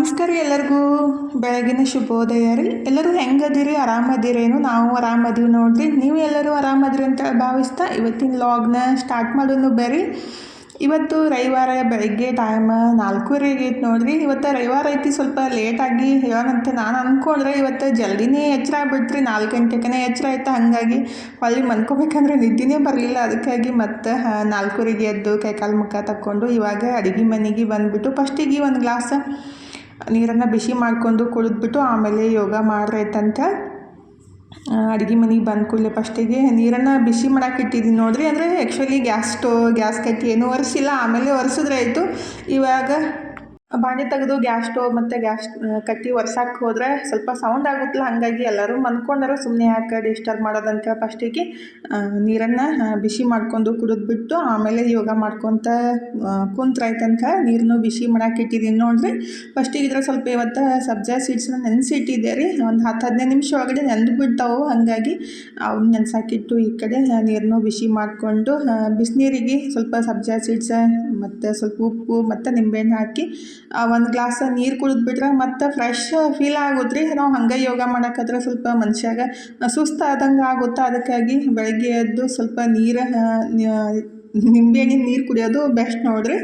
ನಮಸ್ಕಾರ ಎಲ್ಲರಿಗೂ ಬೆಳಗಿನ ಶುಭೋದಯ ರೀ. ಎಲ್ಲರೂ ಹೆಂಗದಿರಿ, ಆರಾಮದಿರೇನು? ನಾವು ಆರಾಮದೀವಿ ನೋಡ್ರಿ. ನೀವು ಎಲ್ಲರೂ ಆರಾಮದಿರಿ ಅಂತ ಭಾವಿಸ್ತಾ ಇವತ್ತಿನ ಲಾಗ್ನ ಸ್ಟಾರ್ಟ್ ಮಾಡೋನು ಬರ್ರಿ. ಇವತ್ತು ರವಿವಾರ, ಬೆಳಗ್ಗೆ ಟೈಮ್ 4:30 ಆಗೈತೆ ನೋಡ್ರಿ. ಇವತ್ತು ರವಿವಾರ ಐತಿ, ಸ್ವಲ್ಪ ಲೇಟಾಗಿ ಹೇಳೋಣಂತೆ ನಾನು ಅಂದ್ಕೊಂಡ್ರೆ ಇವತ್ತು ಜಲ್ದಿನೇ ಎಚ್ಚರ ಆಗ್ಬಿಟ್ರಿ. 4 ಗಂಟೆಗೆ ಎಚ್ಚರ ಆಯ್ತು. ಹಾಗಾಗಿ ಹೊಳ್ಳಿ ಮನ್ಕೋಬೇಕಂದ್ರೆ ನಿದ್ದೆನೇ ಬರಲಿಲ್ಲ. ಅದಕ್ಕಾಗಿ ಮತ್ತೆ 4:30 ಎದ್ದು ಕೈಕಾಲು ಮುಖ ತಕ್ಕೊಂಡು ಇವಾಗ ಅಡುಗೆ ಮನೆಗೆ ಬಂದುಬಿಟ್ಟು ಫಸ್ಟಿಗೆ ಒಂದು ಗ್ಲಾಸ್ ನೀರನ್ನು ಬಿಸಿ ಮಾಡ್ಕೊಂಡು ಕುಡಿದ್ಬಿಟ್ಟು ಆಮೇಲೆ ಯೋಗ ಮಾಡ್ರೈತಂತ ಅಡುಗೆ ಮನೆಗೆ ಬಂದ ಕೂಡಲೇ ಫಸ್ಟಿಗೆ ನೀರನ್ನು ಬಿಸಿ ಮಾಡಕ್ಕೆ ಇಟ್ಟಿದ್ದೀನಿ ನೋಡಿರಿ. ಅಂದರೆ ಆ್ಯಕ್ಚುಲಿ ಗ್ಯಾಸ್ ಕಟ್ಟಿ ಏನೂ ಒರೆಸಿಲ್ಲ, ಆಮೇಲೆ ಒರೆಸಿದ್ರೆ ಆಯಿತು. ಇವಾಗ ಬಾಂಡೆ ತೆಗೆದು ಗ್ಯಾಸ್ ಸ್ಟೋವ್ ಮತ್ತು ಗ್ಯಾಸ್ ಕಟ್ಟಿ ಒರ್ಸಕ್ಕೆ ಹೋದರೆ ಸ್ವಲ್ಪ ಸೌಂಡ್ ಆಗುತ್ತಲ್ಲ, ಹಾಗಾಗಿ ಎಲ್ಲರೂ ಮನ್ಕೊಂಡರು ಸುಮ್ಮನೆ ಯಾಕೆ ಡಿಸ್ಟರ್ಬ್ ಮಾಡೋದಂತ ಫಸ್ಟಿಗೆ ನೀರನ್ನು ಬಿಸಿ ಮಾಡ್ಕೊಂಡು ಕುಡಿದ್ಬಿಟ್ಟು ಆಮೇಲೆ ಯೋಗ ಮಾಡ್ಕೊತ ಕುಂತ್ರಾಯ್ತಂತ ನೀರನ್ನು ಬಿಸಿ ಮಾಡಕ್ಕೆ ಇಟ್ಟಿದ್ದೀನಿ ನೋಡಿರಿ. ಫಸ್ಟಿಗೆ ಇದ್ರೆ ಸ್ವಲ್ಪ ಇವತ್ತು ಸಬ್ಜಾ ಸೀಡ್ಸ್ನ ನೆನೆಸಿಟ್ಟಿದ್ದೆ ರೀ. ಒಂದು 10-15 ನಿಮಿಷ ಒಳಗಡೆ ನೆಂದುಬಿಡ್ತಾವೆ, ಹಾಗಾಗಿ ಅವ್ನು ನೆನೆಸಾಕಿಟ್ಟು ಈ ಕಡೆ ನೀರನ್ನು ಬಿಸಿ ಮಾಡಿಕೊಂಡು ಬಿಸಿನೀರಿಗೆ ಸ್ವಲ್ಪ ಸಬ್ಜಾ ಸೀಡ್ಸ್ ಮತ್ತು ಸ್ವಲ್ಪ ಉಪ್ಪು ಮತ್ತು ನಿಂಬೆಹಣ್ಣು ಹಾಕಿ ಒಂದು ಗ್ಲಾಸ್ ನೀರು ಕುಡಿದ್ಬಿಟ್ರೆ ಮತ್ತು ಫ್ರೆಶ್ ಫೀಲ್ ಆಗುತ್ತೆ ರೀ. ನಾವು ಹಂಗೆ ಯೋಗ ಮಾಡೋಕ್ಕಾದ್ರೆ ಸ್ವಲ್ಪ ಮನುಷ್ಯಾಗ ಸುಸ್ತಾದಂಗೆ ಆಗುತ್ತೆ. ಅದಕ್ಕಾಗಿ ಬೆಳಗ್ಗೆ ಎದ್ದು ಸ್ವಲ್ಪ ನಿಂಬೆಹಣ್ಣಿನ ನೀರು ಕುಡಿಯೋದು ಬೆಸ್ಟ್ ನೋಡಿರಿ.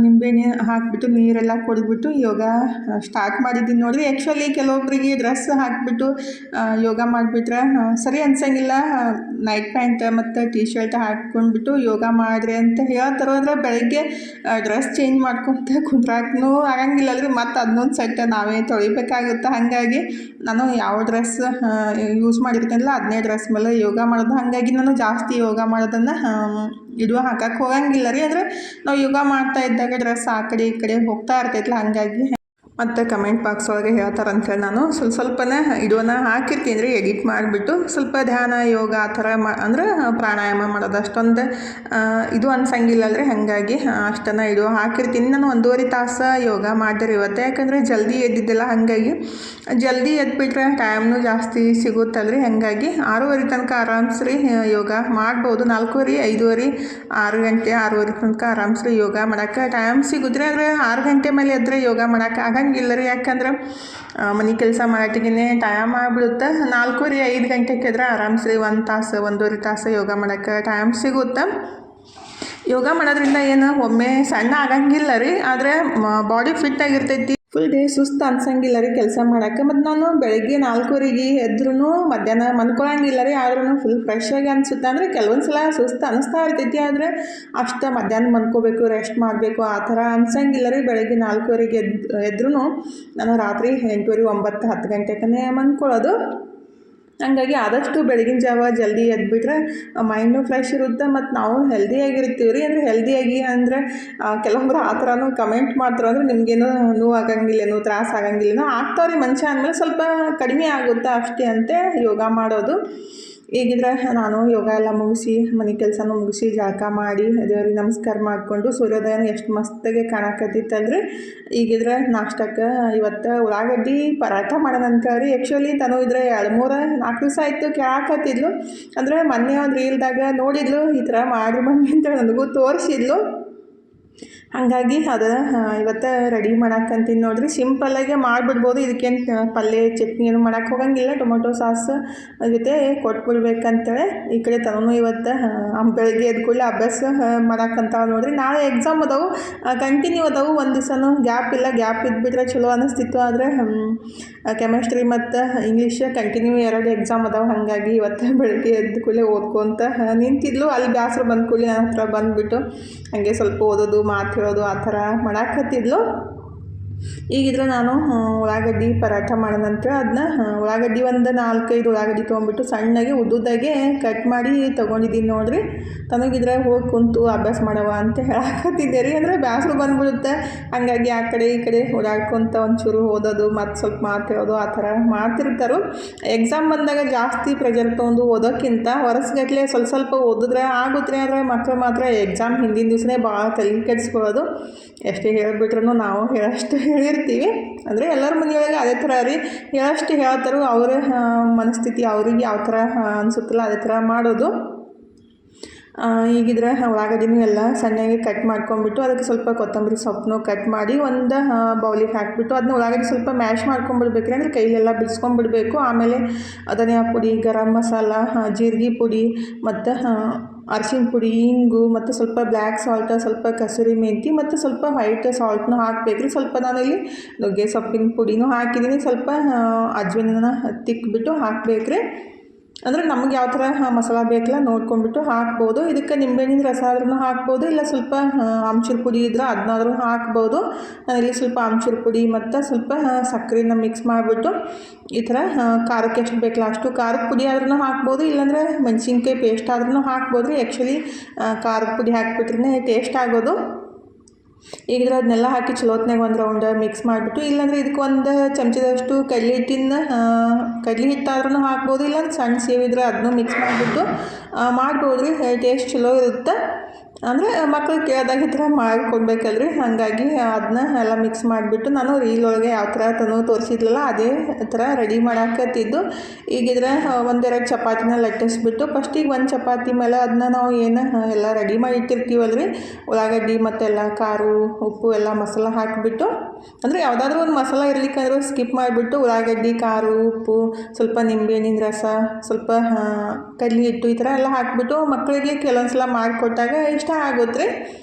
ನಿಂಬೆಹಣ್ಣು ಹಾಕಿಬಿಟ್ಟು ನೀರೆಲ್ಲ ಕುಡಿದ್ಬಿಟ್ಟು ಯೋಗ ಸ್ಟಾರ್ಟ್ ಮಾಡಿದ್ದೀನಿ ನೋಡಿರಿ. ಆ್ಯಕ್ಚುಲಿ ಕೆಲವೊಬ್ಬರಿಗೆ ಡ್ರೆಸ್ ಹಾಕಿಬಿಟ್ಟು ಯೋಗ ಮಾಡಿಬಿಟ್ರೆ ಸರಿ ಅನ್ಸಂಗಿಲ್ಲ. ನೈಟ್ ಪ್ಯಾಂಟ್ ಮತ್ತು ಟೀ ಶರ್ಟ್ ಹಾಕ್ಕೊಂಡ್ಬಿಟ್ಟು ಯೋಗ ಮಾಡಿರಿ ಅಂತ ಹೇಳ್ತಾರೆ. ಅಂದರೆ ಬೆಳಗ್ಗೆ ಡ್ರೆಸ್ ಚೇಂಜ್ ಮಾಡ್ಕೊತ ಕುಂದ್ರಾಕೂ ಆಗಂಗಿಲ್ಲ ರೀ. ಮತ್ತು ಅದನ್ನೊಂದು ಸೆಟ್ ನಾವೇ ತೊಳಿಬೇಕಾಗುತ್ತೆ. ಹಾಗಾಗಿ ನಾನು ಯಾವ ಡ್ರೆಸ್ ಯೂಸ್ ಮಾಡಿರ್ತೀನಲ್ಲ ಅದನ್ನೇ ಡ್ರೆಸ್ ಮೇಲೆ ಯೋಗ ಮಾಡೋದು. ಹಾಗಾಗಿ ನಾನು ಜಾಸ್ತಿ ಯೋಗ ಮಾಡೋದನ್ನು ಹಾಕಕ್ಕೆ ಹೋಗಂಗಿಲ್ಲ ರೀ. ಅಂದರೆ ನಾವು ಯೋಗ ಮಾಡ್ತಾ ಇದ್ದಾಗ ಡ್ರೆಸ್ ಆ ಕಡೆ ಈ ಕಡೆ ಹೋಗ್ತಾ ಇರ್ತೈತಲ್ಲ, ಹಾಗಾಗಿ ಮತ್ತು ಕಮೆಂಟ್ ಬಾಕ್ಸ್ ಒಳಗೆ ಹೇಳ್ತಾರೆ ಅಂಥೇಳಿ ನಾನು ಸ್ವಲ್ಪನೇ ಇಡೋನ ಹಾಕಿರ್ತೀನಿ ರೀ. ಎಡಿಟ್ ಮಾಡಿಬಿಟ್ಟು ಸ್ವಲ್ಪ ಧ್ಯಾನ ಯೋಗ ಆ ಥರ ಅಂದ್ರೆ ಪ್ರಾಣಾಯಾಮ ಮಾಡೋದು ಅಷ್ಟೊಂದು ಇದು ಅನ್ಸಂಗಿಲ್ಲ ರೀ. ಹಾಗಾಗಿ ಅಷ್ಟನ್ನು ಇಡುವ ಹಾಕಿರ್ತೀನಿ. ನಾನು 1.5 ತಾಸು ಯೋಗ ಮಾಡಿದೆ ಇವತ್ತು. ಯಾಕಂದರೆ ಜಲ್ದಿ ಎದ್ದಿದ್ದಿಲ್ಲ, ಹಾಗಾಗಿ ಜಲ್ದಿ ಎದ್ಬಿಟ್ರೆ ಟೈಮ್ನು ಜಾಸ್ತಿ ಸಿಗುತ್ತಲ್ರಿ. ಹಾಗಾಗಿ 6:30 ತನಕ ಆರಾಮ್ಸ್ರಿ ಯೋಗ ಮಾಡ್ಬೋದು. 4:30, 5:30, 6 ಗಂಟೆ 6:30 ತನಕ ಆರಾಮ್ಸ್ರಿ ಯೋಗ ಮಾಡೋಕ್ಕೆ ಟೈಮ್ ಸಿಗುತ್ರಿ. ಆದರೆ 6 ಗಂಟೆ ಮೇಲೆ ಎದ್ದರೆ ಯೋಗ ಮಾಡೋಕ್ಕೆ ಆಗಂಗಿಲ್ಲ ರೀ. ಯಾಕಂದ್ರೆ ಮನೆ ಕೆಲಸ ಮಾಡೋಟಿಗೆ ಟೈಮ್ ಆಗಿಬಿಡುತ್ತೆ. 4:30, 5 ಗಂಟೆಗೆ ಎದ್ರೆ ಆರಾಮ್ಸ್ರಿ 1 ತಾಸು 1.5 ತಾಸು ಯೋಗ ಮಾಡೋಕ್ಕೆ ಟೈಮ್ ಸಿಗುತ್ತೆ. ಯೋಗ ಮಾಡೋದ್ರಿಂದ ಏನು ಒಮ್ಮೆ ಸಣ್ಣ ಆಗಂಗಿಲ್ಲ ರೀ, ಆದರೆ ಬಾಡಿ ಫಿಟ್ ಆಗಿರ್ತೈತಿ. ಫುಲ್ ಡೇ ಸುಸ್ತು ಅನ್ಸಂಗಿಲ್ಲ ರೀ ಕೆಲಸ ಮಾಡೋಕ್ಕೆ. ಮತ್ತು ನಾನು ಬೆಳಗ್ಗೆ 4:30 ಎದ್ರೂ ಮಧ್ಯಾಹ್ನ ಮನ್ಕೊಳಂಗಿಲ್ಲ ರೀ. ಆದ್ರೂ ಫುಲ್ ಫ್ರೆಶ್ ಆಗಿ ಅನಿಸುತ್ತೆ. ಅಂದರೆ ಕೆಲವೊಂದು ಸಲ ಸುಸ್ತು ಅನಿಸ್ತಾ ಇರ್ತೈತಿ, ಆದರೆ ಅಷ್ಟು ಮಧ್ಯಾಹ್ನ ಮನ್ಕೋಬೇಕು, ರೆಸ್ಟ್ ಮಾಡಬೇಕು ಆ ಥರ ಅನ್ಸಂಗಿಲ್ಲ ರೀ. ಬೆಳಗ್ಗೆ 4:30 ಎದ್ರೂ ನಾನು ರಾತ್ರಿ 8:30, 9, 10 ಗಂಟೆಗೆ ಮನ್ಕೊಳ್ಳೋದು. ಹಾಗಾಗಿ ಆದಷ್ಟು ಬೆಳಗಿನ ಜಾವ ಜಲ್ದಿ ಎದ್ಬಿಟ್ರೆ ಮೈಂಡು ಫ್ರೆಶ್ ಇರುತ್ತೆ ಮತ್ತು ನಾವು ಹೆಲ್ದಿಯಾಗಿರ್ತೀವಿ ರೀ. ಅಂದರೆ ಹೆಲ್ದಿಯಾಗಿ ಅಂದರೆ ಕೆಲವೊಬ್ಬರು ಆ ಥರನೂ ಕಮೆಂಟ್ ಮಾಡ್ತಾರೆ. ಅಂದರೆ ನಿಮಗೇನೋ ನೋವು ಆಗಂಗಿಲ್ಲೇನೋ, ತ್ರಾಸ ಆಗಂಗಿಲ್ಲೇನೋ ಆಗ್ತಾವ್ರಿ. ಮನುಷ್ಯ ಅಂದಮೇಲೆ ಸ್ವಲ್ಪ ಕಡಿಮೆ ಆಗುತ್ತೆ ಅಷ್ಟೇ ಅಂತೆ ಯೋಗ ಮಾಡೋದು. ಈಗಿದ್ರೆ ನಾನು ಯೋಗ ಎಲ್ಲ ಮುಗಿಸಿ ಮನೆ ಕೆಲಸನೂ ಮುಗಿಸಿ ಜಳಕ ಮಾಡಿ ದೇವ್ರಿಗೆ ನಮಸ್ಕಾರ ಮಾಡಿಕೊಂಡು ಸೂರ್ಯೋದಯನ ಎಷ್ಟು ಮಸ್ತಾಗೆ ಕಾಣಕತ್ತಿತ್ತಲ್ರಿ. ಈಗಿದ್ರೆ ನಾಷ್ಟಕ್ಕೆ ಇವತ್ತು ಉಳ್ಳಾಗಡ್ಡಿ ಪರಾಟ ಮಾಡೋಣಂತ ರೀ. ಆ್ಯಕ್ಚುಲಿ ತನೂ ಇದ್ರೆ 2-3-4 ದಿವಸ ಆಯಿತು ಕೇಳಾಕತ್ತಿದ್ಲು. ಅಂದರೆ ಮೊನ್ನೆ ಒಂದು ರೀಲ್ದಾಗ ನೋಡಿದ್ಲು, ಈ ಥರ ಮಾಡಿ ಬನ್ನಿ ಅಂತ ನನಗೂ ತೋರಿಸಿದ್ಲು. ಹಾಗಾಗಿ ಅದು ಇವತ್ತು ರೆಡಿ ಮಾಡಕ್ಕಂತೀನಿ ನೋಡಿರಿ. ಸಿಂಪಲ್ಲಾಗೆ ಮಾಡಿಬಿಡ್ಬೋದು. ಇದಕ್ಕೇನು ಪಲ್ಯ ಚಟ್ನಿ ಏನು ಮಾಡೋಕ್ಕೆ ಹೋಗಂಗಿಲ್ಲ. ಟೊಮೊಟೊ ಸಾಸ್ ಜೊತೆ ಕೊಟ್ಬಿಡ್ಬೇಕಂತೇಳಿ ಈ ಕಡೆ ತನೂ ಇವತ್ತು ಬೆಳಗ್ಗೆ ಎದ್ದ ಕೂಡಲೇ ಅಭ್ಯಾಸ ಮಾಡಕ್ಕಂತ ನೋಡಿರಿ. ನಾಳೆ ಎಕ್ಸಾಮ್ ಅದಾವು, ಕಂಟಿನ್ಯೂ ಅದಾವು. ಒಂದು ದಿವಸನೂ ಗ್ಯಾಪ್ ಇಲ್ಲ. ಗ್ಯಾಪ್ ಇದ್ಬಿಟ್ರೆ ಚಲೋ ಅನ್ನಿಸ್ತಿತ್ತು. ಆದರೆ ಕೆಮಿಸ್ಟ್ರಿ ಮತ್ತು ಇಂಗ್ಲೀಷ್ ಕಂಟಿನ್ಯೂ 2 ಎಕ್ಸಾಮ್ ಅದಾವೆ. ಹಾಗಾಗಿ ಇವತ್ತು ಬೆಳಗ್ಗೆ ಎದ್ದ ಕೂಡಲೇ ಓದ್ಕೊತ ನಿಂತಿದ್ಲು. ಅಲ್ಲಿ ಬ್ಯಾಸರ ಬಂದ ಕೂಡಲೇ ನನ್ನ ಹತ್ರ ಬಂದುಬಿಟ್ಟು ಹಾಗೆ ಸ್ವಲ್ಪ ಓದೋದು, ಮಾತು ಹೇಳೋದು ಆ ಥರ ಮಾಡಾಕತ್ತಿದ್ಲು. ಈಗಿದ್ರೆ ನಾನು ಉಳ್ಳಾಗಡ್ಡಿ ಪರಾಟ ಮಾಡೋಣಂತ ಅದನ್ನ ಉಳ್ಳಾಗಡ್ಡಿ ಒಂದು 4-5 ಉಳ್ಳಾಗಡ್ಡಿ ತೊಗೊಂಬಿಟ್ಟು ಸಣ್ಣಗೆ ಉದ್ದುದಾಗೆ ಕಟ್ ಮಾಡಿ ತೊಗೊಂಡಿದ್ದೀನಿ ನೋಡಿರಿ. ತನಗಿದ್ರೆ ಹೋಗಿ ಕುಂತು ಅಭ್ಯಾಸ ಮಾಡವ ಅಂತ ಹೇಳಾಕತ್ತಿದ್ದೆ ರೀ. ಅಂದರೆ ಬ್ಯಾಸರು ಬಂದುಬಿಡುತ್ತೆ. ಹಾಗಾಗಿ ಆ ಕಡೆ ಈ ಕಡೆ ಓಡಾಡ್ಕೊತ ಒಂಚೂರು ಓದೋದು ಮತ್ತು ಸ್ವಲ್ಪ ಮಾತು ಹೇಳೋದು ಆ ಥರ ಮಾಡ್ತಿರ್ತಾರೆ. ಎಕ್ಸಾಮ್ ಬಂದಾಗ ಜಾಸ್ತಿ ಪ್ರೆಷರ್ ತೊಗೊಂಡು ಓದೋಕ್ಕಿಂತ ವರ್ಷಗಟ್ಟಲೆ ಸ್ವಲ್ಪ ಓದಿದ್ರೆ ಆಗುತ್ತೆ. ಆದರೆ ಮಕ್ಕಳು ಮಾತ್ರ ಎಕ್ಸಾಮ್ ಹಿಂದಿನ ದಿವಸನೇ ಭಾಳ ತಲೆ ಕೆಡಿಸ್ಕೊಳ್ಳೋದು. ಎಷ್ಟೇ ಹೇಳಿಬಿಟ್ರೂ ನಾವು ಹೇಳೋಷ್ಟು ಹೇಳಿರ್ತೀವಿ. ಅಂದರೆ ಎಲ್ಲರ ಮನೆಯೊಳಗೆ ಅದೇ ಥರ ರೀ. ಹೇಳೋಷ್ಟು ಹೇಳ್ತಾರೋ ಅವರ ಮನಸ್ಥಿತಿ ಅವ್ರಿಗೆ ಯಾವ ಥರ ಅನಿಸುತ್ತಲ್ಲ ಅದೇ ಥರ ಮಾಡೋದು. ಈಗಿದ್ರೆ ಉಳ್ಳಾಗಡ್ಡಿನೂ ಎಲ್ಲ ಸಣ್ಣಗೆ ಕಟ್ ಮಾಡ್ಕೊಂಡ್ಬಿಟ್ಟು ಅದಕ್ಕೆ ಸ್ವಲ್ಪ ಕೊತ್ತಂಬರಿ ಸೊಪ್ಪನ್ನು ಕಟ್ ಮಾಡಿ ಒಂದು ಬೌಲಿಗೆ ಹಾಕಿಬಿಟ್ಟು ಅದನ್ನ ಉಳ್ಳಾಗಡ್ಡಿ ಸ್ವಲ್ಪ ಮ್ಯಾಶ್ ಮಾಡ್ಕೊಂಡ್ಬಿಡ್ಬೇಕ್ರಿ, ಅಂದರೆ ಕೈಲೆಲ್ಲ ಬಿಡಿಸ್ಕೊಂಡ್ಬಿಡ್ಬೇಕು. ಆಮೇಲೆ ಧನಿಯಾ ಪುಡಿ, ಗರಂ ಮಸಾಲ, ಜೀರಿಗೆ ಪುಡಿ ಮತ್ತು ಅರಿಶಿನ ಪುಡಿ, ಇಂಗು ಮತ್ತು ಸ್ವಲ್ಪ ಬ್ಲ್ಯಾಕ್ ಸಾಲ್ಟ್, ಸ್ವಲ್ಪ ಕಸೂರಿ ಮೆಂತಿ ಮತ್ತು ಸ್ವಲ್ಪ ವೈಟ್ ಸಾಲ್ಟ್ನು ಹಾಕಬೇಕ್ರಿ. ಸ್ವಲ್ಪ ನಾನಿಲ್ಲಿ ನುಗ್ಗೆ ಸೊಪ್ಪಿನ ಪುಡಿನೂ ಹಾಕಿದ್ದೀನಿ, ಸ್ವಲ್ಪ ಅಜ್ವಿನ ತಿಕ್ಬಿಟ್ಟು ಹಾಕಬೇಕ್ರಿ. ಅಂದರೆ ನಮ್ಗೆ ಯಾವ ಥರ ಮಸಾಲ ಬೇಕಲ್ಲ ನೋಡ್ಕೊಂಡ್ಬಿಟ್ಟು ಹಾಕ್ಬೋದು. ಇದಕ್ಕೆ ನಿಂಬೆಹಣ್ಣಿನ ರಸ ಆದ್ರೂ ಹಾಕ್ಬೋದು, ಇಲ್ಲ ಸ್ವಲ್ಪ ಆಮ್ಚೂರು ಪುಡಿ ಇದ್ರೆ ಅದನ್ನಾದ್ರೂ ಹಾಕ್ಬೋದು. ನಾನಿಲ್ಲಿ ಸ್ವಲ್ಪ ಆಮ್ಚೂರು ಪುಡಿ ಮತ್ತು ಸ್ವಲ್ಪ ಸಕ್ಕರೆನ ಮಿಕ್ಸ್ ಮಾಡಿಬಿಟ್ಟು ಈ ಥರ ಖಾರಕ್ಕೆ ಎಷ್ಟು ಬೇಕಲ್ಲ ಅಷ್ಟು ಖಾರದ ಪುಡಿ ಆದ್ರೂ ಹಾಕ್ಬೋದು, ಇಲ್ಲಾಂದರೆ ಮೆಣಸಿನ್ಕಾಯಿ ಪೇಸ್ಟ್ ಆದ್ರೂ ಹಾಕ್ಬೋದು ರೀ. ಆ್ಯಕ್ಚುಲಿ ಖಾರದ ಪುಡಿ ಹಾಕ್ಬಿಟ್ರೆ ಟೇಸ್ಟ್ ಆಗೋದು. ಈಗ ಅದನ್ನೆಲ್ಲ ಹಾಕಿ ಚಲೋತ್ನಾಗ ಒಂದು ರೌಂಡ್ ಮಿಕ್ಸ್ ಮಾಡಿಬಿಟ್ಟು, ಇಲ್ಲಾಂದರೆ ಇದಕ್ಕೆ ಒಂದು ಚಮಚದಷ್ಟು ಕಡಲೆ ಹಿಟ್ಟಾದ್ರೂ ಹಾಕ್ಬೋದು, ಇಲ್ಲ ಸಣ್ಣ ಸೇವಿದ್ರೆ ಅದನ್ನೂ ಮಿಕ್ಸ್ ಮಾಡಿಬಿಟ್ಟು ಮಾಡ್ಬೋದು ರೀ. ಟೇಸ್ಟ್ ಚಲೋ ಇರುತ್ತೆ. ಅಂದರೆ ಮಕ್ಳಿಗೆ ಕೇಳಿದಾಗ ಈ ಥರ ಮಾಡಿಕೊಡ್ಬೇಕಲ್ರಿ, ಹಾಗಾಗಿ ಅದನ್ನ ಎಲ್ಲ ಮಿಕ್ಸ್ ಮಾಡಿಬಿಟ್ಟು ನಾನು ರೀಲ್ ಒಳಗೆ ಯಾವ ಥರ ತೋರಿಸಿದ್ಲಲ್ಲ ಅದೇ ಥರ ರೆಡಿ ಮಾಡಾಕತ್ತಿದ್ದು. ಈಗಿದ್ರೆ ಒಂದೆರಡು ಚಪಾತಿನ ಲಟ್ಟಿಸ್ಬಿಟ್ಟು ಫಸ್ಟಿಗೆ ಒಂದು ಚಪಾತಿ ಮೇಲೆ ಅದನ್ನ ನಾವು ಏನು ಎಲ್ಲ ರೆಡಿ ಮಾಡಿ ಇಟ್ಟಿರ್ತೀವಲ್ರಿ, ಉಳ್ಳಾಗಡ್ಡಿ ಮತ್ತೆಲ್ಲ ಖಾರ, ಉಪ್ಪು ಎಲ್ಲ ಮಸಾಲ ಹಾಕಿಬಿಟ್ಟು, ಅಂದರೆ ಯಾವುದಾದ್ರೂ ಒಂದು ಮಸಾಲ ಇರ್ಲಿಕ್ಕಂದ್ರೂ ಸ್ಕಿಪ್ ಮಾಡಿಬಿಟ್ಟು ಉಳ್ಳಾಗಡ್ಡಿ, ಖಾರ, ಉಪ್ಪು, ಸ್ವಲ್ಪ ನಿಂಬೆಹಣ್ಣಿನ ರಸ, ಸ್ವಲ್ಪ ಕಡಲೆ ಹಿಟ್ಟು ಈ ಥರ ಎಲ್ಲ ಹಾಕಿಬಿಟ್ಟು ಮಕ್ಕಳಿಗೆ ಕೆಲವೊಂದು ಸಲ ಮಾಡಿಕೊಟ್ಟಾಗ ಇಷ್ಟ ಆಗುತ್ತೆ ರೀ.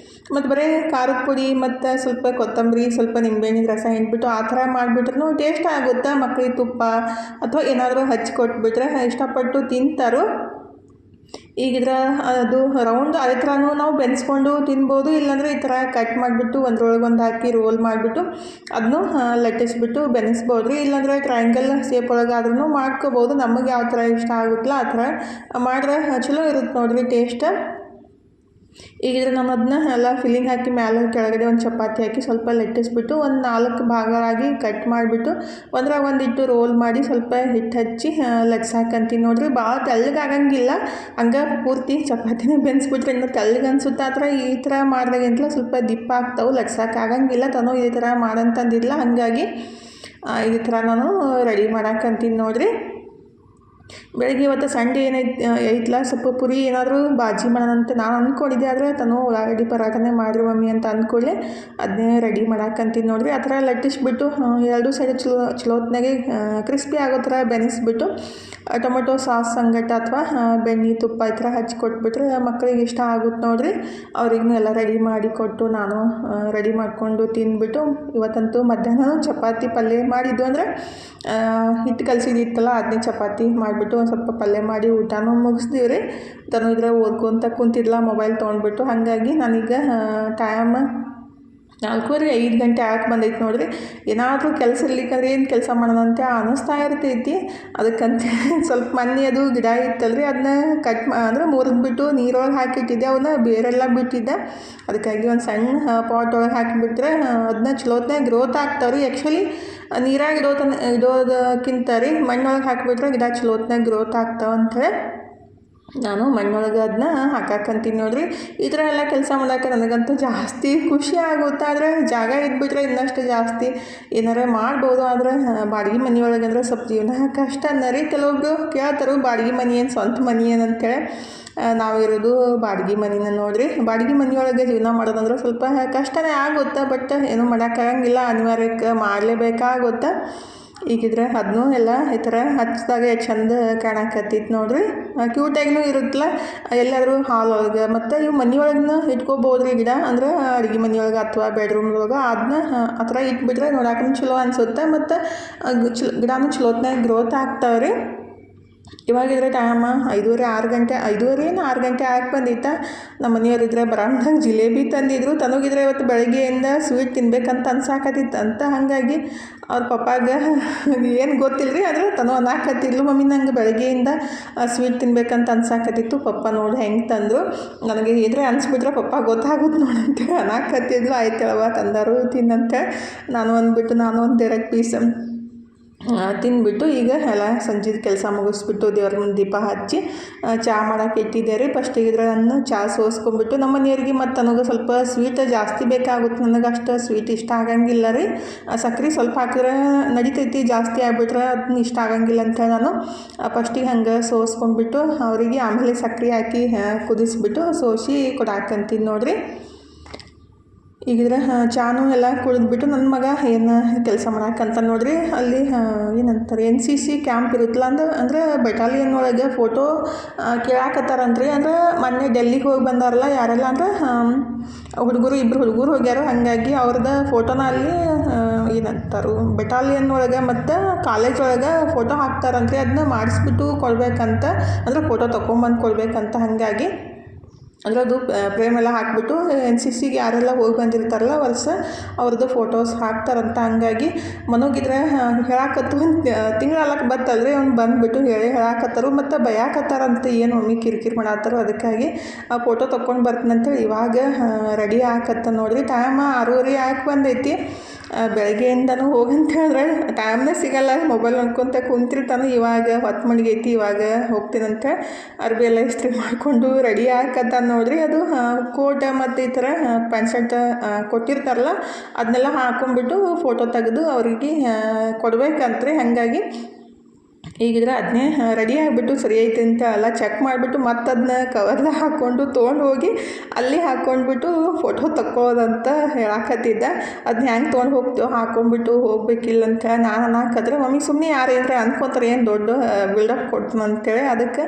ಮತ್ತು ಬರೀ ಖಾರದ ಪುಡಿ ಮತ್ತು ಸ್ವಲ್ಪ ಕೊತ್ತಂಬರಿ, ಸ್ವಲ್ಪ ನಿಂಬೆಹಣ್ಣಿನ ರಸ ಹಿಂಡ್ಬಿಟ್ಟು ಆ ಥರ ಮಾಡಿಬಿಟ್ರೂ ಟೇಸ್ಟ್ ಆಗುತ್ತೆ. ಮಕ್ಕಳಿಗೆ ತುಪ್ಪ ಅಥವಾ ಏನಾದರೂ ಹಚ್ಚಿ ಕೊಟ್ಬಿಟ್ರೆ ಇಷ್ಟಪಟ್ಟು ತಿಂತಾರೋ. ಈಗಿದ್ರೆ ಅದು ರೌಂಡ್ ಅದೇ ಥರನೂ ನಾವು ಬೆನ್ಸ್ಕೊಂಡು ತಿನ್ಬೋದು, ಇಲ್ಲಾಂದರೆ ಈ ಥರ ಕಟ್ ಮಾಡಿಬಿಟ್ಟು ಒಂದ್ರೊಳಗೊಂದು ಹಾಕಿ ರೋಲ್ ಮಾಡಿಬಿಟ್ಟು ಅದನ್ನು ಲಟ್ಟಿಸ್ಬಿಟ್ಟು ಬೆನೆಸ್ಬೋದು ರೀ. ಇಲ್ಲಾಂದರೆ ಟ್ರಯಾಂಗಲ್ ಶೇಪ್ ಒಳಗಾದ್ರೂ ಮಾಡ್ಕೋಬೋದು. ನಮಗೆ ಯಾವ ಥರ ಇಷ್ಟ ಆಗುತ್ತಲ್ಲ ಆ ಥರ ಮಾಡಿದ್ರೆ ಚಲೋ ಇರುತ್ತೆ ನೋಡಿರಿ ಟೇಸ್ಟ್. ಈಗಿದ್ರೆ ನಾನು ಅದನ್ನ ಎಲ್ಲ ಫಿಲ್ಲಿಂಗ್ ಹಾಕಿ ಮೇಲೆ ಕೆಳಗಡೆ ಒಂದು ಚಪಾತಿ ಹಾಕಿ ಸ್ವಲ್ಪ ಲಟ್ಟಿಸ್ಬಿಟ್ಟು ಒಂದು 4 ಭಾಗಗಳಾಗಿ ಕಟ್ ಮಾಡಿಬಿಟ್ಟು ಒಂದ್ರಾಗ ಒಂದಿಟ್ಟು ರೋಲ್ ಮಾಡಿ ಸ್ವಲ್ಪ ಹಿಟ್ಟು ಹಚ್ಚಿ ಲಟ್ಸಾಕಂತೀನಿ ನೋಡಿರಿ. ಭಾಳ ತೆಳ್ಳಗಾಗಂಗಿಲ್ಲ, ಹಂಗೆ ಪೂರ್ತಿ ಚಪಾತಿನೇ ಬೆನ್ಸ್ಬಿಟ್ರೆ ಇನ್ನೂ ತೆಳ್ಳಗೆ ಅನ್ಸುತ್ತೆ. ಆ ಥರ ಈ ಥರ ಮಾಡಿದಾಗಿಂತಲೂ ಸ್ವಲ್ಪ ದಿಪ್ಪ ಆಗ್ತಾವೆ, ಲಟ್ಸಾಕಾಗಂಗಿಲ್ಲ. ತಾನು ಈ ಥರ ಮಾಡಂತಂದಿಲ್ಲ, ಹಾಗಾಗಿ ಈ ಥರ ನಾನು ರೆಡಿ ಮಾಡಾಕಂತೀನಿ ನೋಡಿರಿ. ಬೆಳಗ್ಗೆ ಇವತ್ತು ಸಂಡೇ ಐತಲ್ಲ, ಸ್ವಲ್ಪ ಪುರಿ ಏನಾದರೂ ಬಾಜಿ ಮಾಡೋಣಂತ ನಾನು ಅಂದ್ಕೊಂಡಿದ್ದೆ. ಆದರೆ ತಾನು ಉಳ್ಳಾಗಡ್ಡಿ ಪರಾಟನೇ ಮಾಡಿರಿ ಮಮ್ಮಿ ಅಂತ ಅಂದ್ಕೊಳ್ಳಿ ಅದನ್ನೇ ರೆಡಿ ಮಾಡಾಕಂತೀನಿ ನೋಡಿರಿ. ಆ ಥರ ಲಟ್ಟಿಸ್ಬಿಟ್ಟು ಎರಡೂ ಸೈಡ್ ಚಲೋತ್ನಾಗೆ ಕ್ರಿಸ್ಪಿ ಆಗೋ ಥರ ಬೆನೆಸ್ಬಿಟ್ಟು ಟೊಮೊಟೊ ಸಾಸ್ ಸಂಗಟ ಅಥವಾ ಬೆಣ್ಣೆ ತುಪ್ಪ ಈ ಥರ ಹಚ್ಚಿ ಕೊಟ್ಬಿಟ್ರೆ ಮಕ್ಕಳಿಗೆ ಇಷ್ಟ ಆಗುತ್ತೆ ನೋಡಿರಿ. ಅವ್ರಿಗೂ ಎಲ್ಲ ರೆಡಿ ಮಾಡಿ ಕೊಟ್ಟು ನಾನು ರೆಡಿ ಮಾಡಿಕೊಂಡು ತಿಂದ್ಬಿಟ್ಟು, ಇವತ್ತಂತೂ ಮಧ್ಯಾಹ್ನ ಚಪಾತಿ ಪಲ್ಯ ಮಾಡಿದ್ದು, ಅಂದರೆ ಹಿಟ್ಟು ಕಲಸಿದಿತ್ತಲ್ಲ ಅದನ್ನೇ ಚಪಾತಿ ಮಾಡಿಬಿಟ್ಟು ಒಂದು ಸ್ವಲ್ಪ ಪಲ್ಯ ಮಾಡಿ ಊಟನೂ ಮುಗಿಸ್ತೀವಿ ರೀ. ತನು ಇದ್ರೆ ಓದ್ಕೊತ ಕುಂತಿದ್ಲ ಮೊಬೈಲ್ ತೊಗೊಂಡ್ಬಿಟ್ಟು. ಹಾಗಾಗಿ ನಾನೀಗ ಟೈಮ್ 4:45 ಗಂಟೆ ಆಗಕ್ಕೆ ಬಂದೈತೆ ನೋಡಿರಿ. ಏನಾದರೂ ಕೆಲಸ ಇರ್ಲಿಕ್ಕಂದ್ರೆ ಏನು ಕೆಲಸ ಮಾಡೋಣಂತೆ ಅನ್ನಿಸ್ತಾ ಇರ್ತೈತಿ. ಅದಕ್ಕಂತ ಸ್ವಲ್ಪ ಮನೆ ಅದು ಗಿಡ ಇತ್ತಲ್ರಿ, ಅದನ್ನ ಅಂದರೆ ಮುರಿದ್ಬಿಟ್ಟು ನೀರೊಳಗೆ ಹಾಕಿಟ್ಟಿದ್ದೆ, ಅವನ್ನ ಬೇರೆಲ್ಲ ಬಿಟ್ಟಿದ್ದೆ. ಅದಕ್ಕಾಗಿ ಒಂದು ಸಣ್ಣ ಪಾಟ್ ಒಳಗೆ ಹಾಕಿಬಿಟ್ರೆ ಅದನ್ನ ಚಲೋತ್ನಾಗ ಗ್ರೋತ್ ಆಗ್ತಾವ್ರಿ. ಆ್ಯಕ್ಚುಲಿ ನೀರಾಗಿ ಇಡೋದಕ್ಕಿಂತ ರೀ ಮಣ್ಣೊಳಗೆ ಹಾಕಿಬಿಟ್ರೆ ಗಿಡ ಚಲೋತ್ನಾಗ ಗ್ರೋತ್ ಆಗ್ತಾವಂತೇಳಿ ನಾನು ಮಣ್ಣೊಳಗೆ ಅದನ್ನ ಹಾಕಾಕಂತೀನಿ ನೋಡಿರಿ. ಈ ಥರ ಎಲ್ಲ ಕೆಲಸ ಮಾಡೋಕೆ ನನಗಂತೂ ಜಾಸ್ತಿ ಖುಷಿ ಆಗುತ್ತೆ. ಆದರೆ ಜಾಗ ಇದ್ಬಿಟ್ರೆ ಇನ್ನಷ್ಟು ಜಾಸ್ತಿ ಏನಾರ ಮಾಡ್ಬೋದು. ಆದರೆ ಬಾಡಿಗೆ ಮನೆಯೊಳಗೆ ಅಂದ್ರೆ ಸ್ವಲ್ಪ ಜೀವನ ಕಷ್ಟನೇ ರೀ. ಕೆಲವೊಬ್ರು ಕೇಳ್ತಾರೆ ಬಾಡಿಗೆ ಮನೆ ಏನು ಸ್ವಂತ ಮನೆ ಏನಂತೇಳಿ. ನಾವಿರೋದು ಬಾಡಿಗೆ ಮನೆನ ನೋಡಿರಿ. ಬಾಡಿಗೆ ಮನೆಯೊಳಗೆ ಜೀವನ ಮಾಡೋದಂದ್ರೆ ಸ್ವಲ್ಪ ಕಷ್ಟನೇ ಆಗುತ್ತೆ, ಬಟ್ ಏನೂ ಮಾಡೋಕ್ಕಾಗಂಗಿಲ್ಲ, ಅನಿವಾರ್ಯಕ್ಕೆ ಮಾಡಲೇಬೇಕಾಗುತ್ತೆ. ಈಗಿದ್ರೆ ಅದನ್ನೂ ಎಲ್ಲ ಈ ಥರ ಹಚ್ಚಿದಾಗ ಚಂದ ಕಾಣಕತ್ತೈತೆ ನೋಡಿರಿ. ಕ್ಯೂಟಾಗಿನೂ ಇರುತ್ತಲ್ಲ, ಎಲ್ಲಾದರೂ ಹಾಲ್ ಒಳಗೆ ಮತ್ತು ಇವು ಮನೆಯೊಳಗೂ ಇಟ್ಕೋಬೋದು ರೀ ಗಿಡ. ಅಂದ್ರೆ ಅಡುಗೆ ಮನೆಯೊಳಗೆ ಅಥವಾ ಬೆಡ್ರೂಮ್ದೊಳಗೆ ಅದನ್ನ ಆ ಥರ ಇಟ್ಬಿಟ್ರೆ ನೋಡೋಕೆ ಚಲೋ ಅನಿಸುತ್ತೆ. ಮತ್ತು ಗಿಡನೂ ಚಲೋತ್ನಾಗ ಗ್ರೋತ್ ಆಗ್ತಾವೆ ರೀ. ಇವಾಗಿದ್ರೆ ಟೈಮ್ 6 ಗಂಟೆ ಆಗಿ ಬಂದಿತ್ತು. ನಮ್ಮ ಮನೆಯವರಿದ್ರೆ ಬರೋಂದಾಗ ಜಿಲೇಬಿ ತಂದಿದ್ರು. ತನಗಿದ್ರೆ ಇವತ್ತು ಬೆಳಗ್ಗೆಯಿಂದ ಸ್ವೀಟ್ ತಿನ್ಬೇಕಂತ ಅನ್ಸಾಕತ್ತಿತ್ತು ಅಂತ. ಹಾಗಾಗಿ ಅವ್ರ ಪಪ್ಪಾಗ ಏನು ಗೊತ್ತಿಲ್ಲ ರೀ, ಆದರೆ ತನು ಅನ್ನಾಕತ್ತಿದ್ಲು, ಮಮ್ಮಿ ನಂಗೆ ಬೆಳಗ್ಗೆಯಿಂದ ಸ್ವೀಟ್ ತಿನ್ಬೇಕಂತ ಅನ್ಸಾಕತ್ತಿತ್ತು. ಪಪ್ಪ ನೋಡಿ ಹೆಂಗೆ ತಂದರು, ನನಗೆ ಏನ್ರೆ ಅನ್ಸ್ಬಿಟ್ರೆ ಪಪ್ಪ ಗೊತ್ತಾಗುತ್ತೆ ನೋಡಂತೇಳಿ ಅನ್ನಾಕತ್ತಿದ್ಲು. ಆಯ್ತಳವ ತಂದರು ತಿನ್ನಂತೆ. ನಾನು ಒಂದು 2 ಪೀಸ್ ತಿಂದ್ಬಿಟ್ಟು ಈಗ ಎಲ್ಲ ಸಂಜೆದು ಕೆಲಸ ಮುಗಿಸ್ಬಿಟ್ಟು ದೇವ್ರ ಮುಂದೆ ದೀಪ ಹಚ್ಚಿ ಚಹಾ ಮಾಡೋಕೆ ಇಟ್ಟಿದ್ದೆ ರೀ. ಫಸ್ಟಿಗೆ ಇದ್ರನ್ನು ಚಹಾ ಸೋಸ್ಕೊಂಡ್ಬಿಟ್ಟು ನಮ್ಮ ಮನೆಯವ್ರಿಗೆ ಮತ್ತು ನನಗೆ ಸ್ವಲ್ಪ ಸ್ವೀಟ್ ಜಾಸ್ತಿ ಬೇಕಾಗುತ್ತೆ. ನನಗೆ ಅಷ್ಟು ಸ್ವೀಟ್ ಇಷ್ಟ ಆಗಂಗಿಲ್ಲ ರೀ. ಸಕ್ರೆ ಸ್ವಲ್ಪ ಹಾಕಿದ್ರೆ ನಡಿತೈತಿ, ಜಾಸ್ತಿ ಆಗಿಬಿಟ್ರೆ ಅದನ್ನ ಇಷ್ಟ ಆಗಂಗಿಲ್ಲ ಅಂತ ನಾನು ಫಸ್ಟಿಗೆ ಹಂಗೆ ಸೋಸ್ಕೊಂಡ್ಬಿಟ್ಟು ಅವರಿಗೆ ಆಮೇಲೆ ಸಕ್ರೆ ಹಾಕಿ ಕುದಿಸ್ಬಿಟ್ಟು ಸೋಸಿ ಕೊಡಾಕಂತೀನಿ ನೋಡಿರಿ. ಈಗಿದ್ರೆ ಚಾನು ಎಲ್ಲ ಕುಡಿದ್ಬಿಟ್ಟು ನನ್ನ ಮಗ ಏನು ಕೆಲಸ ಮಾಡಾಕಂತ ನೋಡ್ರಿ. ಅಲ್ಲಿ ಏನಂತಾರೆ NCC ಕ್ಯಾಂಪ್ ಇರುತ್ತಲ್ಲ ಅಂದ್ರೆ ಬೆಟಾಲಿಯನ್ ಒಳಗೆ ಫೋಟೋ ಕೇಳಾಕತ್ತಾರಂತ್ರಿ. ಅಂದ್ರೆ ಮೊನ್ನೆ ಡೆಲ್ಲಿಗೆ ಹೋಗಿ ಬಂದಾರಲ್ಲ ಯಾರೆಲ್ಲ ಅಂದ್ರೆ ಇಬ್ಬರು ಹುಡುಗರು ಹೋಗ್ಯಾರ. ಹಾಗಾಗಿ ಅವ್ರದ್ದು ಫೋಟೋನ ಅಲ್ಲಿ ಏನಂತಾರೆ ಬೆಟಾಲಿಯನ್ ಒಳಗೆ ಮತ್ತು ಕಾಲೇಜ್ ಒಳಗೆ ಫೋಟೋ ಹಾಕ್ತಾರಂತ್ರಿ. ಅದನ್ನ ಮಾಡಿಸ್ಬಿಟ್ಟು ಕೊಡ್ಬೇಕಂತ, ಅಂದ್ರೆ ಫೋಟೋ ತೊಗೊಂಬಂದು ಕೊಡ್ಬೇಕಂತ. ಹಾಗಾಗಿ ಅಂದ್ರೆ ಅದು ಫ್ರೇಮೆಲ್ಲ ಹಾಕಿಬಿಟ್ಟು NCCಗೆ ಯಾರೆಲ್ಲ ಹೋಗಿ ಬಂದಿರ್ತಾರಲ್ಲ ವರ್ಷ ಅವ್ರದ್ದು ಫೋಟೋಸ್ ಹಾಕ್ತಾರಂತ. ಹಂಗಾಗಿ ಮನೋಗಿದ್ರೆ ಹೇಳಾಕತ್ತು ಒಂದು ತಿಂಗಳಲ್ಲಕ್ಕೆ ಬರ್ತಲ್ರಿ, ಅವ್ನು ಬಂದುಬಿಟ್ಟು ಹೇಳಾಕತ್ತಾರು ಮತ್ತು ಭಯಾಕತ್ತಾರಂತೆ ಏನು ಮಮ್ಮಿ ಕಿರಿಕಿರಿ ಮಾಡತ್ತಾರೋ. ಅದಕ್ಕಾಗಿ ಆ ಫೋಟೋ ತೊಗೊಂಡು ಬರ್ತೀನಂತೇಳಿ ಇವಾಗ ರೆಡಿ ಆಕತ್ತ ನೋಡ್ರಿ. ಟೈಮ್ 6:30 ಆಗಿ ಬಂದೈತಿ. ಬೆಳಗ್ಗೆಯಿಂದನೂ ಹೋಗಂತ ಹೇಳಿದ್ರೆ ಟೈಮ್ನೇ ಸಿಗಲ್ಲ, ಮೊಬೈಲ್ ನೋಡ್ಕೊತ ಕುಂತಿರ್ತಾನೆ. ಇವಾಗ ಹೊತ್ತು ಮಣಿಗೈತಿ, ಇವಾಗ ಹೋಗ್ತೀನಂತ ಅರ್ಬಿ ಎಲ್ಲ ಇಸ್ತ್ರಿ ಮಾಡಿಕೊಂಡು ರೆಡಿ ಆಕತ್ತ ನೋಡ್ರಿ. ಅದು ಕೋಟ ಮತ್ತು ಈ ಥರ ಪ್ಯಾಂಟ್ ಶರ್ಟ್ ಕೊಟ್ಟಿರ್ತಾರಲ್ಲ ಅದನ್ನೆಲ್ಲ ಹಾಕೊಂಡ್ಬಿಟ್ಟು ಫೋಟೋ ತೆಗೆದು ಅವ್ರಿಗೆ ಕೊಡ್ಬೇಕಂತ್ರಿ. ಹಾಗಾಗಿ ಈಗಿದ್ರೆ ಅದನ್ನೇ ರೆಡಿ ಆಗಿಬಿಟ್ಟು ಸರಿ ಐತೆ ಅಂತ ಎಲ್ಲ ಚೆಕ್ ಮಾಡಿಬಿಟ್ಟು ಮತ್ತು ಅದನ್ನ ಕವರ್ದಾಗ ಹಾಕ್ಕೊಂಡು ತೊಗೊಂಡು ಹೋಗಿ ಅಲ್ಲಿ ಹಾಕ್ಕೊಂಡ್ಬಿಟ್ಟು ಫೋಟೋ ತಕ್ಕೊಳ್ಳೋದಂತ ಹೇಳಾಕತ್ತಿದ್ದ. ಅದನ್ನ ಹೆಂಗೆ ತೊಗೊಂಡು ಹೋಗ್ತೀವೋ ಹಾಕ್ಕೊಂಡ್ಬಿಟ್ಟು ಹೋಗ್ಬೇಕಿಲ್ಲ ಅಂತ ನಾನು ಅನ್ನೋಕ್ಕಾದ್ರೆ ಮಮ್ಮಿ ಸುಮ್ಮನೆ ಯಾರು ಏನರ ಅಂದ್ಕೊತಾರೆ ಏನು ದೊಡ್ಡ ಬಿಲ್ಡಪ್ ಕೊಡ್ತೀನಿ ಅಂತೇಳಿ ಅದಕ್ಕೆ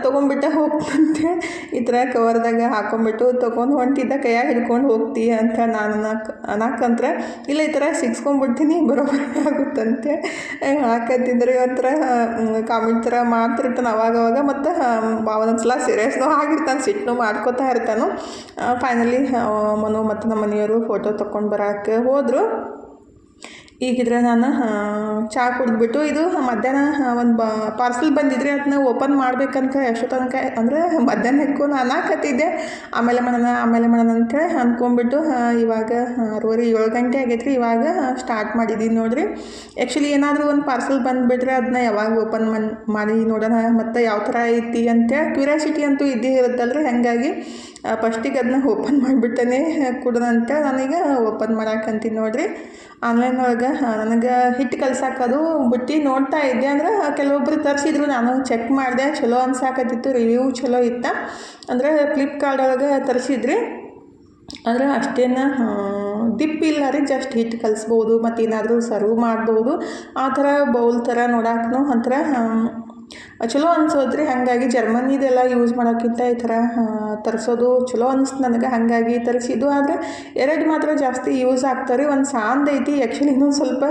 ತೊಗೊಂಡ್ಬಿಟ್ಟು ಹೋಗ್ತಂತೆ. ಈ ಥರ ಕವರ್ದಾಗ ಹಾಕ್ಕೊಂಡ್ಬಿಟ್ಟು ತೊಗೊಂಡು ಹೊಂಟಿದ್ದ ಕೈಯಾಗ ಹಿಡ್ಕೊಂಡು ಹೋಗ್ತೀಯ ಅಂತ ನಾನು ಅನ್ನಕ್ಕಂದ್ರೆ ಇಲ್ಲ ಈ ಥರ ಸಿಕ್ಸ್ಕೊಂಡ್ಬಿಡ್ತೀನಿ ಬರೋಬ್ಬರಿ ಆಗುತ್ತಂತೆ ಹಾಕತ್ತಿದ್ರೆ ಒಂಥರ ಕಾಮಿಡಿ ಥರ ಮಾಡ್ತಿರ್ತಾನೆ ಅವಾಗವಾಗ. ಮತ್ತು ಒಂದೊಂದ್ಸಲ ಸೀರಿಯಸ್ನೂ ಆಗಿರ್ತಾನೆ, ಸಿಟ್ಟನ್ನು ಮಾಡ್ಕೋತಾ ಇರ್ತಾನೆ. ಫೈನಲಿ ಮನು ಮತ್ತು ನಮ್ಮ ಮನೆಯವರು ಫೋಟೋ ತೊಗೊಂಡು ಬರೋಕ್ಕೆ ಹೋದರು. ಈಗಿದ್ರೆ ನಾನು ಚಹಾ ಕುಡಿದ್ಬಿಟ್ಟು ಇದು ಮಧ್ಯಾಹ್ನ ಒಂದು ಪಾರ್ಸಲ್ ಬಂದಿದ್ರೆ ಅದನ್ನ ಓಪನ್ ಮಾಡ್ಬೇಕಂತ ಎಷ್ಟೋ ತನಕ ಅಂದರೆ ಮಧ್ಯಾಹ್ನಕ್ಕೂ ನಾನು ಅನ್ನಕತ್ತಿದ್ದೆ ಆಮೇಲೆ ಮಾಡೋಣ ಅಂತೇಳಿ ಅಂದ್ಕೊಂಡ್ಬಿಟ್ಟು ಇವಾಗ 6:30 7 ಗಂಟೆ ಆಗೈತೆ ರೀ. ಇವಾಗ ಸ್ಟಾರ್ಟ್ ಮಾಡಿದ್ದೀನಿ ನೋಡಿರಿ. ಆ್ಯಕ್ಚುಲಿ ಏನಾದರೂ ಒಂದು ಪಾರ್ಸಲ್ ಬಂದುಬಿಟ್ರೆ ಅದನ್ನ ಯಾವಾಗ ಓಪನ್ ಮಾಡಿ ನೋಡೋಣ ಮತ್ತು ಯಾವ ಥರ ಐತಿ ಅಂತೇಳಿ ಕ್ಯೂರಿಯಾಸಿಟಿ ಅಂತೂ ಇದ್ದೇ ಇರುತ್ತಲ್ರಿ. ಹಾಗಾಗಿ ಫಸ್ಟಿಗೆ ಅದನ್ನ ಓಪನ್ ಮಾಡಿಬಿಟ್ಟೇ ಕೊಡೋಣ ಅಂತೇಳಿ ನಾನೀಗ ಓಪನ್ ಮಾಡಾಕಂತೀನಿ ನೋಡಿರಿ. ಆನ್ಲೈನ್ ಒಳಗೆ ನನಗೆ ಹಿಟ್ಟು ಕಲ್ಸಾಕೋದು ಬಿಟ್ಟು ನೋಡ್ತಾ ಇದ್ದೆ. ಅಂದ್ರೆ ಕೆಲವೊಬ್ಬರು ತರಿಸಿದ್ರು, ನಾನು ಚೆಕ್ ಮಾಡಿದೆ, ಚಲೋ ಅನ್ಸಾಕತ್ತಿತ್ತು, ರಿವ್ಯೂ ಚಲೋ ಇತ್ತು. ಅಂದರೆ ಫ್ಲಿಪ್ಕಾರ್ಟ್ ಒಳಗೆ ತರಿಸಿದ್ರಿ. ಆದರೆ ಅಷ್ಟೇನು ದಿಪ್ಪಿಲ್ಲ ರೀ, ಜಸ್ಟ್ ಹಿಟ್ಟು ಕಲಿಸ್ಬೋದು ಮತ್ತು ಏನಾದರೂ ಸರ್ವ್ ಮಾಡ್ಬೋದು. ಆ ಥರ ಬೌಲ್ ಥರ ನೋಡೋಕ್ಕೂ ಒಂಥರ ಚಲೋ ಅನ್ಸೋದ್ರಿ. ಹಾಗಾಗಿ ಜರ್ಮನಿದೆಲ್ಲ ಯೂಸ್ ಮಾಡೋಕ್ಕಿಂತ ಈ ಥರ ತರಿಸೋದು ಚಲೋ ಅನಿಸ್ತು ನನಗೆ. ಹಾಗಾಗಿ ತರಿಸಿದ್ದು. ಆದರೆ 2 ಮಾತ್ರ ಜಾಸ್ತಿ ಯೂಸ್ ಆಗ್ತಾರೆ. ಒಂದು ಸಾಂದೈತಿ ಆ್ಯಕ್ಚುಲಿ, ಇನ್ನೊಂದು ಸ್ವಲ್ಪ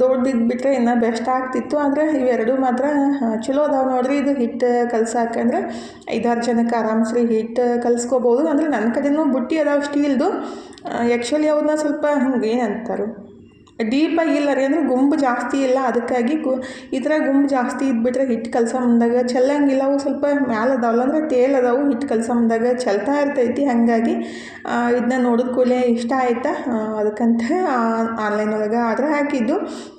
ದೊಡ್ಡದಿದ್ಬಿಟ್ರೆ ಇನ್ನೂ ಬೆಸ್ಟ್ ಆಗ್ತಿತ್ತು. ಆದರೆ ಇವೆರಡು ಮಾತ್ರ ಚಲೋ ಅದಾವೆ ನೋಡಿರಿ. ಇದು ಹಿಟ್ಟು ಕಲ್ಸಾಕಂದ್ರೆ 5-6 ಜನಕ್ಕೆ ಆರಾಮ್ಸ್ರಿ ಹಿಟ್ಟು ಕಲಿಸ್ಕೋಬೋದು. ಅಂದರೆ ನನ್ನ ಕಡೆನೂ ಬುಟ್ಟಿ ಅದಾವೆ ಸ್ಟೀಲ್ದು. ಆ್ಯಕ್ಚುಲಿ ಅವನ್ನ ಸ್ವಲ್ಪ ಹಿಂಗೆ ಏನಂತಾರೆ ಡೀಪಾಗಿಲ್ಲ ರೀ, ಅಂದರೆ ಗುಂಬು ಜಾಸ್ತಿ ಇಲ್ಲ. ಅದಕ್ಕಾಗಿ ಈ ಥರ ಗುಂಬು ಜಾಸ್ತಿ ಇದ್ಬಿಟ್ರೆ ಹಿಟ್ಟು ಕಲಸೋ ಮುಂದಾಗ ಚೆಲ್ಲಂಗಿಲ್ಲ. ಅವು ಸ್ವಲ್ಪ ಮ್ಯಾಲೆ ಅದಾವಲ್ಲ, ಅಂದರೆ ತೇಲ್ ಅದಾವು, ಹಿಟ್ಟು ಕಲಸೋ ಮುಂದಾಗ ಚೆಲ್ತಾ ಇರ್ತೈತಿ. ಹಾಗಾಗಿ ಇದನ್ನ ನೋಡಿದ ಕೂಡಲೇ ಇಷ್ಟ ಆಯ್ತಾ, ಅದಕ್ಕಂತ ಆನ್ಲೈನ್ ಒಳಗೆ ಆರ್ಡ್ರ್ ಹಾಕಿದ್ದು.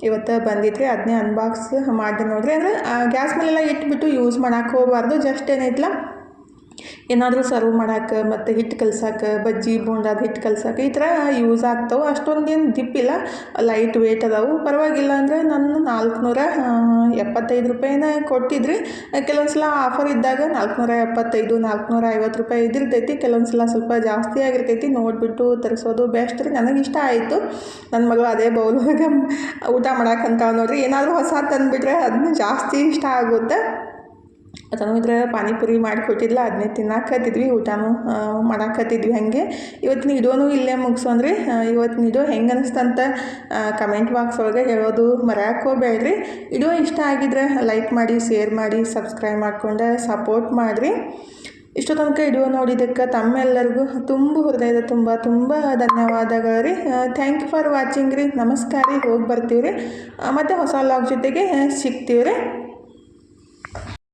ಇವತ್ತು ಬಂದಿತ್ತು ರೀ, ಅದನ್ನೇ ಅನ್ಬಾಕ್ಸ್ ಮಾಡಿದೆ ನೋಡಿರಿ. ಅಂದರೆ ಗ್ಯಾಸ್ ಮೇಲೆಲ್ಲ ಇಟ್ಬಿಟ್ಟು ಯೂಸ್ ಮಾಡೋಕೆ ಹೋಗಬಾರ್ದು. ಜಸ್ಟ್ ಏನೈತಲ್ಲ ಏನಾದರೂ ಸರ್ವ್ ಮಾಡೋಕೆ ಮತ್ತು ಹಿಟ್ಟು ಕಲ್ಸಕ್ಕೆ, ಬಜ್ಜಿ ಬೋಂಡಾದ ಹಿಟ್ಟು ಕಲ್ಸಕ್ಕೆ ಈ ಥರ ಯೂಸ್ ಆಗ್ತಾವೆ. ಅಷ್ಟೊಂದೇನು ದಿಪ್ಪಿಲ್ಲ, ಲೈಟ್ ವೇಟ್ ಅದಾವೆ, ಪರವಾಗಿಲ್ಲ. ಅಂದರೆ ನಾನು 475 ರೂಪಾಯಿನ ಕೊಟ್ಟಿದ್ರಿ. ಕೆಲವೊಂದು ಸಲ ಆಫರ್ ಇದ್ದಾಗ 475 450 ರೂಪಾಯಿ ಇದಿರ್ತೈತಿ. ಕೆಲವೊಂದು ಸಲ ಸ್ವಲ್ಪ ಜಾಸ್ತಿ ಆಗಿರ್ತೈತಿ. ನೋಡಿಬಿಟ್ಟು ತರಿಸೋದು ಬೆಸ್ಟ್ ರೀ. ನನಗಿಷ್ಟ ಆಯಿತು. ನನ್ನ ಮಗಳು ಅದೇ ಬೌಲೊಳಗೆ ಊಟ ಮಾಡೋಕ್ಕಂತ ನೋಡಿರಿ. ಏನಾದರೂ ಹೊಸ ತಂದುಬಿಟ್ರೆ ಅದನ್ನ ಜಾಸ್ತಿ ಇಷ್ಟ ಆಗುತ್ತೆ. ಅದನ್ನು ಇದ್ರೆ ಪಾನಿಪುರಿ ಮಾಡಿಕೊಟ್ಟಿದ್ಲ, ಅದನ್ನೇ ತಿನ್ನಾಕತ್ತಿದ್ವಿ, ಊಟನೂ ಮಾಡಾಕತ್ತಿದ್ವಿ. ಹಾಗೆ ಇವತ್ತಿನ ವಿಡಿಯೋನೂ ಇಲ್ಲೇ ಮುಗಿಸೋನ್ರಿ. ಇವತ್ತಿನ ವಿಡಿಯೋ ಹೆಂಗೆ ಅನಿಸ್ತಂತ ಕಮೆಂಟ್ ಬಾಕ್ಸ್ ಒಳಗೆ ಹೇಳೋದು ಮರೆಯೋಕೆ ಹೋಗಬೇಡ್ರಿ. ವಿಡಿಯೋ ಇಷ್ಟ ಆಗಿದ್ರೆ ಲೈಕ್ ಮಾಡಿ, ಶೇರ್ ಮಾಡಿ, ಸಬ್ಸ್ಕ್ರೈಬ್ ಮಾಡ್ಕೊಂಡು ಸಪೋರ್ಟ್ ಮಾಡಿರಿ. ಇಷ್ಟು ತನಕ ವಿಡಿಯೋ ನೋಡಿದ್ದಕ್ಕೆ ತಮ್ಮೆಲ್ಲರಿಗೂ ಹೃದಯದ ತುಂಬ ಧನ್ಯವಾದಗಳು ರೀ. ಥ್ಯಾಂಕ್ ಯು ಫಾರ್ ವಾಚಿಂಗ್ ರೀ. ನಮಸ್ಕಾರ ರೀ. ಹೋಗಿ ಬರ್ತೀವಿ ರೀ, ಮತ್ತು ಹೊಸ ಲಾಗ್ ಜೊತೆಗೆ ಸಿಗ್ತೀವಿ ರೀ.